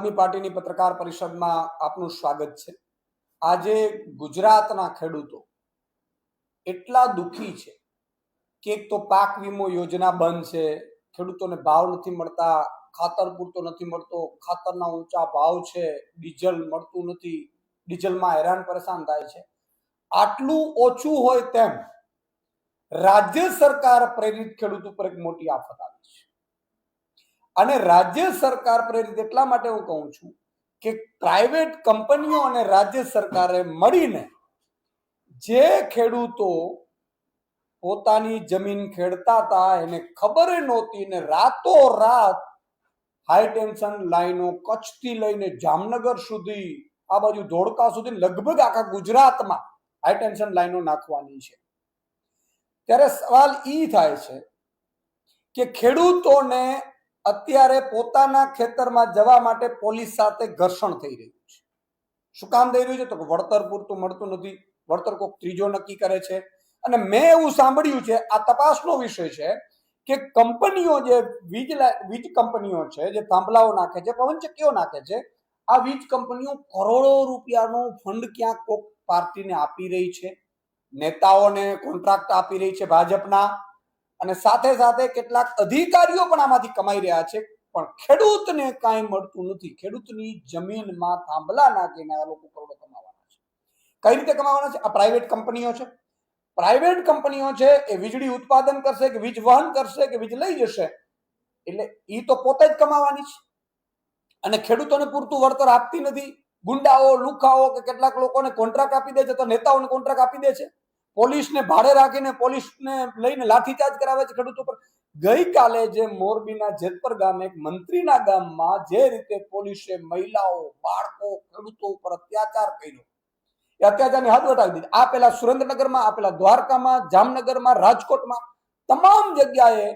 આદમી પાર્ટીની પત્રકાર પરિષદમાં આપનું સ્વાગત છે। આજે ગુજરાતના ખેડૂતો એટલા દુઃખી છે કે એક તો પાક વીમો યોજના બંધ છે, ખેડૂતોને ભાવ નથી મળતા, ખાતર પૂરતો નથી મળતો, ખાતરના ઊંચા ભાવ છે, ડીઝલ મળતું નથી, ડીઝલમાં હેરાન પરેશાન થાય છે। આટલું ઓછું હોય તેમ રાજ્ય સરકાર પ્રેરિત ખેડૂત ઉપર એક મોટી આફત આવી છે। અને રાજ્ય સરકાર પ્રેરિત એટલા માટે હું કહું છું કે પ્રાઇવેટ કંપનીઓ અને રાજ્ય સરકારે મળીને જે ખેડૂતો પોતાની જમીન ખેડતા હતા એને ખબર નહોતી ને રાતોરાત હાઈ ટેન્શન લાઈનો કચ્છથી લઈને જામનગર સુધી, આ બાજુ ધોળકા સુધી, લગભગ આખા ગુજરાતમાં હાઈ ટેન્શન લાઈનો નાખવાની છે। ત્યારે સવાલ ઈ થાય છે કે ખેડૂતોને અત્યારે પોતાના ખેતરમાં જવા માટે પોલીસ સાથે ઘર્ષણ થઈ રહ્યું છે। શું કામ થઈ રહ્યું છે? તો વળતર પૂરતું મળતું નથી, વળતર કોઈક ત્રીજો નક્કી કરે છે। અને મેં એવું સાંભળ્યું છે, આ તપાસનો વિષય છે, કે કંપનીઓ જે વીજ કંપનીઓ છે, જે થાંભલાઓ નાખે છે, પવનચક્કીઓ નાખે છે, આ વીજ કંપનીઓ કરોડો રૂપિયાનું ફંડ ક્યાંક કોઈક પાર્ટીને આપી રહી છે, નેતાઓને કોન્ટ્રાક્ટ આપી રહી છે ભાજપના, અને સાથે સાથે કેટલાક અધિકારીઓ પણ આમાંથી કમાઈ રહ્યા છે, પણ ખેડૂતને કાંઈ મળતું નથી। ખેડૂતની જમીનમાં થાંભલા નાખીને આ લોકો કરોડો કમાવાના છે। કઈ રીતે કમાવાના છે? આ પ્રાઇવેટ કંપનીઓ છે, પ્રાઇવેટ કંપનીઓ છે એ વીજળી ઉત્પાદન કરશે કે વીજ વહન કરશે કે વીજ લઈ જશે, એટલે એ તો પોતે જ કમાવાની છે। અને ખેડૂતોને પૂરતું વળતર આપતી નથી। ગુંડાઓ, લુખાઓ કે કેટલાક લોકોને કોન્ટ્રાક્ટ આપી દે છે, તો નેતાઓને કોન્ટ્રાક્ટ આપી દે છે, પોલીસને ભાડે રાખીને પોલીસને લઈને લાઠીચાર્જ કરાવે છે ખેડૂતો પર। ગઈકાલે જે મોરબીના જેતપર ગામે એક મંત્રીના ગામમાં જે રીતે પોલીસે મહિલાઓ, બાળકો, ખેડૂતો ઉપર અત્યાચાર કર્યો, એ અત્યાચારની હદ વટાવી દીધી। આ પેલા સુરેન્દ્રનગરમાં, આ પેલા દ્વારકામાં, જામનગરમાં, રાજકોટમાં, તમામ જગ્યાએ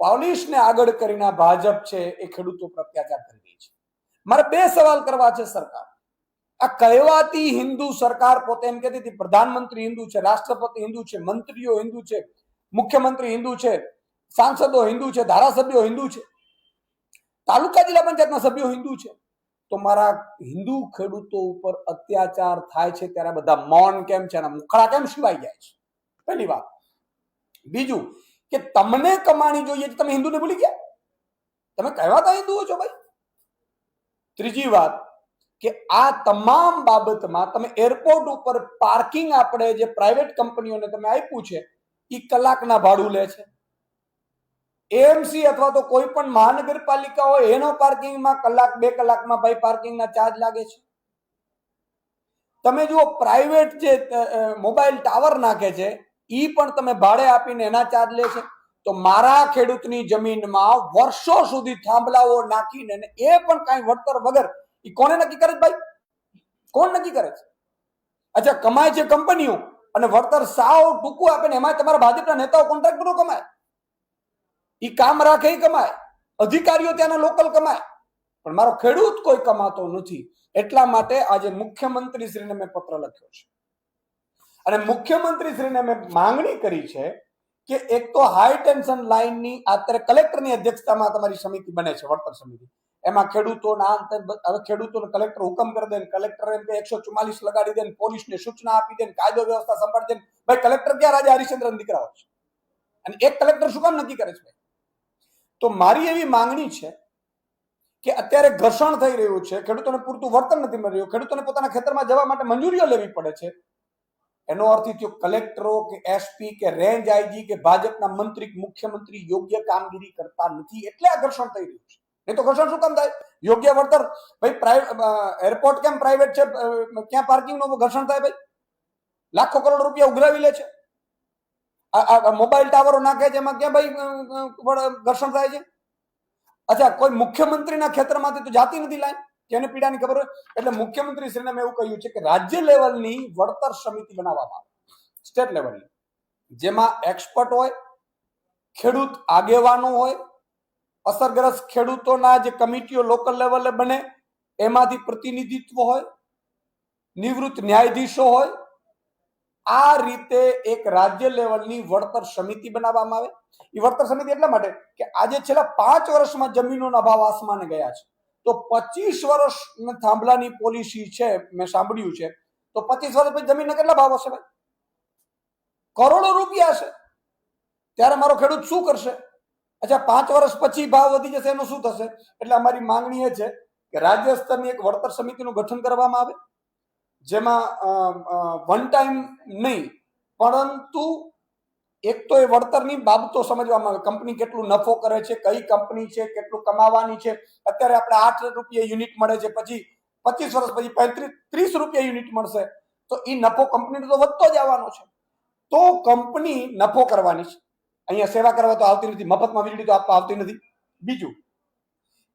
પોલીસને આગળ કરીને ભાજપ છે એ ખેડૂતો પર અત્યાચાર કરી રહી છે। મારે બે સવાલ કરવા છે સરકાર। આ કહેવાતી હિન્દુ સરકાર પોતે એમ કહેતી હતી પ્રધાનમંત્રી હિન્દુ છે, રાષ્ટ્રપતિ હિન્દુ છે, મંત્રીઓ હિન્દુ છે, મુખ્યમંત્રી હિન્દુ છે, સાંસદો હિન્દુ છે, ધારાસભ્યો હિન્દુ છે, તાલુકા જિલ્લા પંચાયતના સભ્યો હિન્દુ છે, તો મારા હિન્દુ ખેડૂતો ઉપર અત્યાચાર થાય છે ત્યારે બધા મૌન કેમ છે, અને મુખડા કેમ સિવાય જાય છે? પહેલી વાત। બીજું કે તમને કમાણી જોઈએ તો તમે હિન્દુને ભૂલી ગયા? તમે કહેવાતા હિન્દુઓ છો ભાઈ? ત્રીજી વાત કે આ તમામ બાબતમાં તમે એરપોર્ટ ઉપર પાર્કિંગ આપણે જે પ્રાઇવેટ કંપનીઓને તમે આપ્યું છે એ કલાકના ભાડું લે છે। એએમસી અથવા તો કોઈ પણ મહાનગરપાલિકા હોય એનો પાર્કિંગમાં કલાક, 2 કલાકમાં ભાઈ પાર્કિંગના ચાર્જ લાગે છે। તમે જુઓ પ્રાઇવેટ જે મોબાઈલ ટાવર નાખે છે એ પણ તમે ભાડે આપીને એના ચાર્જ લે છે। તો મારા ખેડૂતની જમીનમાં વર્ષો સુધી થાંભલાઓ નાખીને એ પણ કાંઈ વળતર વગર, એ કોને નક્કી કરે છે ભાઈ? કોણ નક્કી કરે છે? અચ્છા, કમાય છે કંપનીઓ અને વળતર સાવ ટૂંકું આપે ને એમાં તમારા ભાજપના નેતાઓ કોન્ટ્રાક્ટરો કમાય, એ કામ રાખે એ કમાય, અધિકારીઓ ત્યાંના લોકલ કમાય, પણ મારો ખેડૂત કોઈ કમાતો નથી। એટલા માટે આજે મુખ્યમંત્રીશ્રીને મેં પત્ર લખ્યો છે અને મુખ્યમંત્રીશ્રીને મેં માંગણી કરી છે કે એક તો હાઈ ટેન્શન લાઈનની અત્યારે કલેક્ટરની અધ્યક્ષતામાં તમારી સમિતિ બને છે, વળતર સમિતિ, એમાં ખેડૂતોના હવે ખેડૂતોને કલેક્ટર હુકમ કરી દે, કલેક્ટર એમ કે 144 લગાડી દે, પોલીસને સૂચના આપી દે, કાયદો વ્યવસ્થા સંભાળી દે, ભાઈ કલેક્ટર ક્યાં રાજા હરિશ્ચંદ્રના દીકરાઓ છે? અને એક કલેક્ટર શું કામ નક્કી કરે છે? તો મારી એવી માંગણી છે કે અત્યારે ઘર્ષણ થઈ રહ્યું છે, ખેડૂતોને પૂરતું વળતર નથી મળી રહ્યું, ખેડૂતોને પોતાના ખેતરમાં જવા માટે મંજૂરીઓ લેવી પડે છે, એનો અર્થ એ કલેક્ટરો કે એસપી કે રેન્જ આઈજી કે ભાજપના મંત્રી, મુખ્યમંત્રી યોગ્ય કામગીરી કરતા નથી, એટલે આ ઘર્ષણ થઈ રહ્યું છે। નહીં તો ઘર્ષણ શું કામ થાય? યોગ્ય વળતર, ભાઈ એરપોર્ટ કેમ પ્રાઇવેટ છે, ક્યાં પાર્કિંગનું ઘર્ષણ થાય? ભાઈ લાખો કરોડ રૂપિયા ઉઘરાવી લે છે, આ મોબાઈલ ટાવરો નાખે છે, એમાં ક્યાં ભાઈ ઘર્ષણ થાય છે? અચ્છા, કોઈ મુખ્યમંત્રીના ખેતરમાંથી તો જાતી નથી લાઈન, જેને પીડાની ખબર હોય। એટલે મુખ્યમંત્રી શ્રીને મેં એવું કહ્યું છે કે રાજ્ય લેવલની વળતર સમિતિ બનાવવામાં આવે, સ્ટેટ લેવલની, જેમાં એક્સપર્ટ હોય, ખેડૂત આગેવાનો હોય, અસરગ્રસ્ત ખેડૂતોના જે કમિટીઓ લોકલ લેવલે બને એમાંથી પ્રતિનિધિત્વ હોય, નિવૃત્ત ન્યાયાધીશો હોય, આ રીતે એક રાજ્ય લેવલની વળતર સમિતિ બનાવવામાં આવે। એ વળતર સમિતિ એટલા માટે કે આજે છેલ્લા 5 વર્ષમાં જમીનોના ભાવ આસમાને ગયા છે, તો 25 વર્ષ થાંભલાની પોલિસી છે, મેં સાંભળ્યું છે, તો 25 વર્ષ પછી જમીનના કેટલા ભાવ હશે ભાઈ? કરોડો રૂપિયા છે. ત્યારે મારો ખેડૂત શું કરશે? અચ્છા, 5 વર્ષ પછી ભાવ વધી જશે, એનું શું થશે? એટલે અમારી માંગણી એ છે કે રાજ્ય સ્તરની એક વળતર સમિતિનું ગઠન કરવામાં આવે, જેમાં વન ટાઈમ નહીં, પરંતુ એક તો એ વળતરની બાબતો સમજવામાં આવે. કંપની કેટલું નફો કરે છે, કઈ કંપની છે, કેટલું કમાવાની છે. અત્યારે આપણે 8 રૂપિયા યુનિટ મળે છે, પછી 25 વર્ષ પછી 30 રૂપિયા યુનિટ મળશે, તો એ નફો કંપનીનો તો વધતો જ આવવાનો છે. તો કંપની નફો કરવાની છે, અહીંયા સેવા કરવા તો આવતી નથી, મફતમાં વીજળી તો આપવા આવતી નથી. બીજું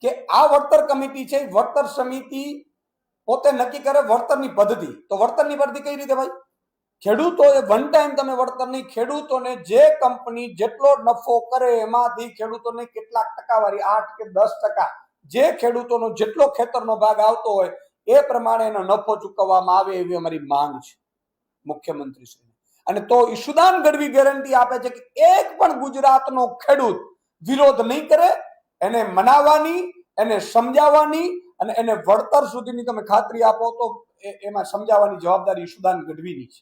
કે આ વળતર કમિટી છે, વળતર સમિતિ પોતે નક્કી કરે વળતરની પદ્ધતિ. તો વળતરની પદ્ધતિ કઈ રીતે ભાઈ? ખેડૂતોએ વન ટાઈમ તમે વળતરની, ખેડૂતોને જે કંપની જેટલો નફો કરે એમાંથી ખેડૂતોને કેટલાક ટકાવારી 8 કે 10%, જે ખેડૂતોનો જેટલો ખેતરનો ભાગ આવતો હોય એ પ્રમાણે એનો નફો ચૂકવવામાં આવે, એવી અમારી માંગ છે મુખ્યમંત્રી શ્રી. અને તો ઈશુદાન ગઢવી ગેરંટી આપે છે કે એક પણ ગુજરાતનો ખેડૂત વિરોધ નહીં કરે. એને મનાવવાની, એને સમજાવવાની અને એને વળતર સુધીની તમે ખાતરી આપો તો એમાં સમજાવવાની જવાબદારી ઈશુદાન ગઢવીની છે.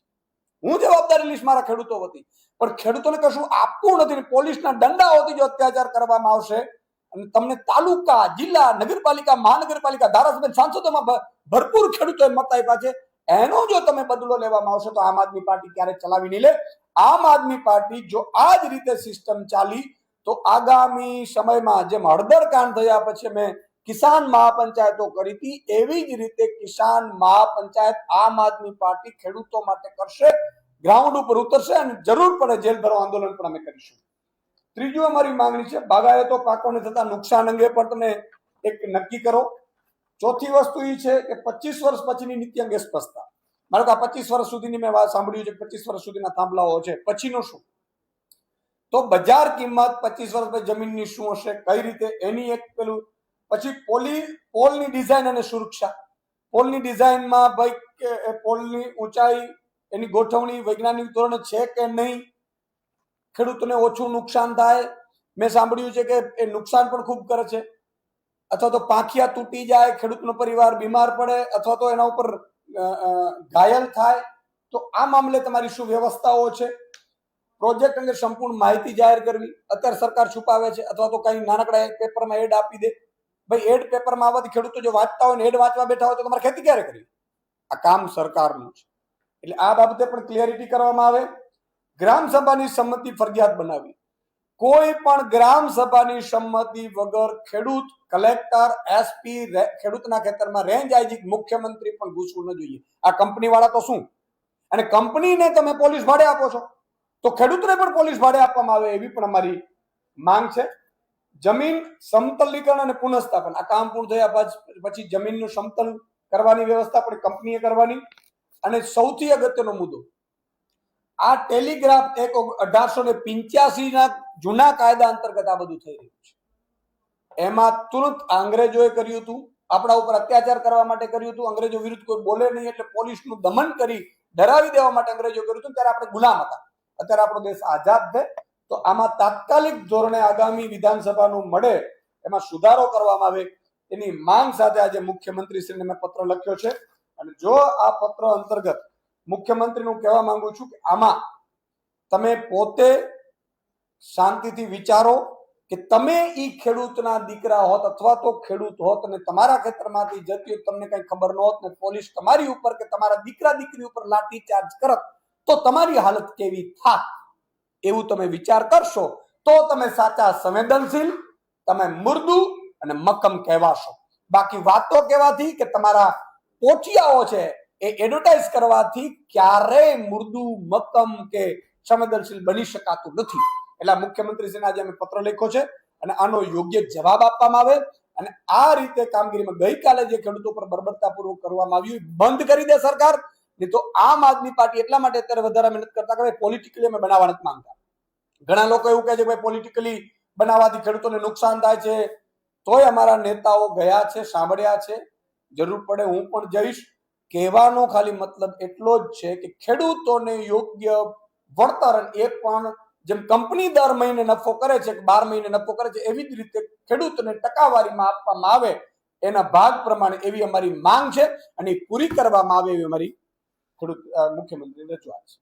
હું જવાબદારી લઈશ મારા ખેડૂતો વતી, પણ ખેડૂતોને કશું આપવું નથી. પોલીસના દંડાઓથી જો અત્યાચાર કરવામાં આવશે અને તમને તાલુકા, જિલ્લા, નગરપાલિકા, મહાનગરપાલિકા, ધારાસભ્ય, સાંસદોમાં ભરપૂર ખેડૂતોએ મત આપ્યા છે, એનો જો તમે બદલો લેવામાં આવશે તો આમ આદમી પાર્ટી ક્યારે ચલાવી નહીં લે. આમ આદમી પાર્ટી જો આ જ રીતે સિસ્ટમ ચાલી તો આગામી સમયમાં જેમ હળદર કાંડ થયા પછી મેં કિસાન મહાપંચાયતો કરી હતી, એવી જ રીતે કિસાન મહાપંચાયત આમ આદમી પાર્ટી ખેડૂતો માટે કરશે, ગ્રાઉન્ડ ઉપર ઉતરશે અને જરૂર પડે જેલ ભરો આંદોલન પણ અમે કરીશું. ત્રીજું અમારી માંગણી છે બાગાયતો પાકોને થતા નુકસાન અંગે પણ તમે એક નક્કી કરો. ચોથી વસ્તુ એ છે કે 25 વર્ષ પછીની નીતિ અંગે સ્પષ્ટતા. મારો કે 25 વર્ષ સુધીની મેં વાત સાંભળ્યું છે, 25 વર્ષ સુધીના થાંભલાઓ છે, પછીનું શું? તો બજાર કિંમત 25 વર્ષ પછી જમીનની શું હશે, કઈ રીતે, એની એક પેલું. પછી પોલની ડિઝાઇન અને સુરક્ષા. પોલની ડિઝાઇનમાં ભાઈ પોલની ઊંચાઈ, એની ગોઠવણી વૈજ્ઞાનિક ધોરણે છે કે નહીં, ખેડૂતોને ઓછું નુકસાન થાય. મેં સાંભળ્યું છે કે એ નુકસાન પણ ખૂબ કરે છે, અથવા તો પાંખિયા તૂટી જાય, ખેડૂતનો પરિવાર બીમાર પડે, અથવા તો એના ઉપર ઘાયલ થાય. તો આ મામલે તમારી શું વ્યવસ્થાઓ છે? પ્રોજેક્ટ અંગે સંપૂર્ણ માહિતી જાહેર કરવી. અત્યારે સરકાર છુપાવે છે, અથવા તો કઈ નાનકડા પેપરમાં એડ આપી દે. ભાઈ એડ પેપરમાં આવવાથી ખેડૂતો જો વાંચતા હોય ને એડ વાંચવા બેઠા હોય તો તમારે ખેતી ક્યારે કરવી? આ કામ સરકારનું છે. એટલે આ બાબતે પણ ક્લિયરિટી કરવામાં આવે. ગ્રામ સભાની સંમતિ ફરજિયાત બનાવી. કોઈ પણ ગ્રામ સભાની સંમતિ વગર ખેડૂત, કલેક્ટર, એસપી, ખેડૂતના ખેતરમાં રેન્જ આઈજી, મુખ્યમંત્રી પણ ઘૂસવું ન જોઈએ. આ કંપની વાળા તો શું, અને કંપનીને તમે પોલીસ ભાડે આપો છો તો ખેડૂતને પણ પોલીસ ભાડે આપવામાં આવે, એવી પણ અમારી માંગ છે. જમીન સમતલીકરણ અને પુનઃસ્થાપન. આ કામ પૂર્ણ થયા પછી જમીનનું સમતલ કરવાની વ્યવસ્થા પણ કંપનીએ કરવાની. અને સૌથી અગત્યનો મુદ્દો, આ ટેલિગ્રાફ એક્ટ 1885 જૂના કાયદા અંતર્ગત આ બધું થઈ રહ્યું છે. એમાં તુરંત અંગ્રેજોએ કર્યું હતું, આપણા ઉપર અત્યાચાર કરવા માટે કર્યું હતું. અંગ્રેજો વિરુદ્ધ કોઈ બોલે નહીં એટલે પોલીસનું દમન કરી ડરાવી દેવા માટે અંગ્રેજો કર્યું હતું. ત્યારે આપણે ગુલામ હતા. અત્યારે આપણો દેશ આઝાદ છે. તો આમાં તાત્કાલિક ધોરણે આગામી વિધાનસભાનું મળે એમાં સુધારો કરવામાં આવે, એની માંગ સાથે આજે મુખ્યમંત્રીશ્રીને મેં પત્ર લખ્યો છે. અને જો આ પત્ર અંતર્ગત મુખ્યમંત્રીનું કહેવા માંગુ છું કે આમાં તમે પોતે શાંતિથી વિચારો કે તમે ઈ ખેડૂતના દીકરા હોત અથવા તો ખેડૂત હોત અને તમારા ખેતરમાંથી જતી હોત, તમને કઈ ખબર ન હોત ને પોલીસ તમારી ઉપર કે તમારા દીકરા દીકરી ઉપર લાઠી ચાર્જ કરત તો તમારી હાલત કેવી થાત, એવું તમે વિચાર કરશો તો તમે સાચા સંવેદનશીલ, તમે મૃદુ અને મક્કમ કહેવાશો. બાકી વાતો કહેવાથી કે તમારા પોચિયાઓ છે એ એડવર્ટાઇઝ કરવાથી ક્યારેય મૃદુ, મક્કમ કે સંવેદનશીલ બની શકાતું નથી. એટલે મુખ્યમંત્રીશ્રીને આજે અમે પત્ર લખ્યો છે અને આનો યોગ્ય જવાબ આપવામાં આવે અને આ રીતે કામગીરીમાં ગઈકાલે જે ખેડૂતો પર બર્બરતાપૂર્વક કરવામાં આવ્યું બંધ કરી દે સરકાર. નહીં તો આમ આદમી પાર્ટી એટલા માટે અત્યારે વધારે મહેનત કરતા કે પોલિટિકલી અમે બનાવવા નથી માંગતા. ઘણા લોકો એવું કહે છે કે ભાઈ પોલિટિકલી બનાવવાથી ખેડૂતોને નુકસાન થાય છે. તોય અમારા નેતાઓ ગયા છે, સાંભળ્યા છે. જરૂર પડે હું પણ જઈશ. કહેવાનો ખાલી મતલબ એટલો જ છે કે ખેડૂતોને યોગ્ય વળતર, એ પણ જેમ કંપની દર મહિને નફો કરે છે, 12 મહિને નફો કરે છે, એવી જ રીતે ખેડૂતને ટકાવારીમાં આપવામાં આવે એના ભાગ પ્રમાણે એવી અમારી માંગ છે અને પૂરી કરવામાં આવે એવી અમારી ખેડૂત મુખ્યમંત્રીની રજૂઆત છે.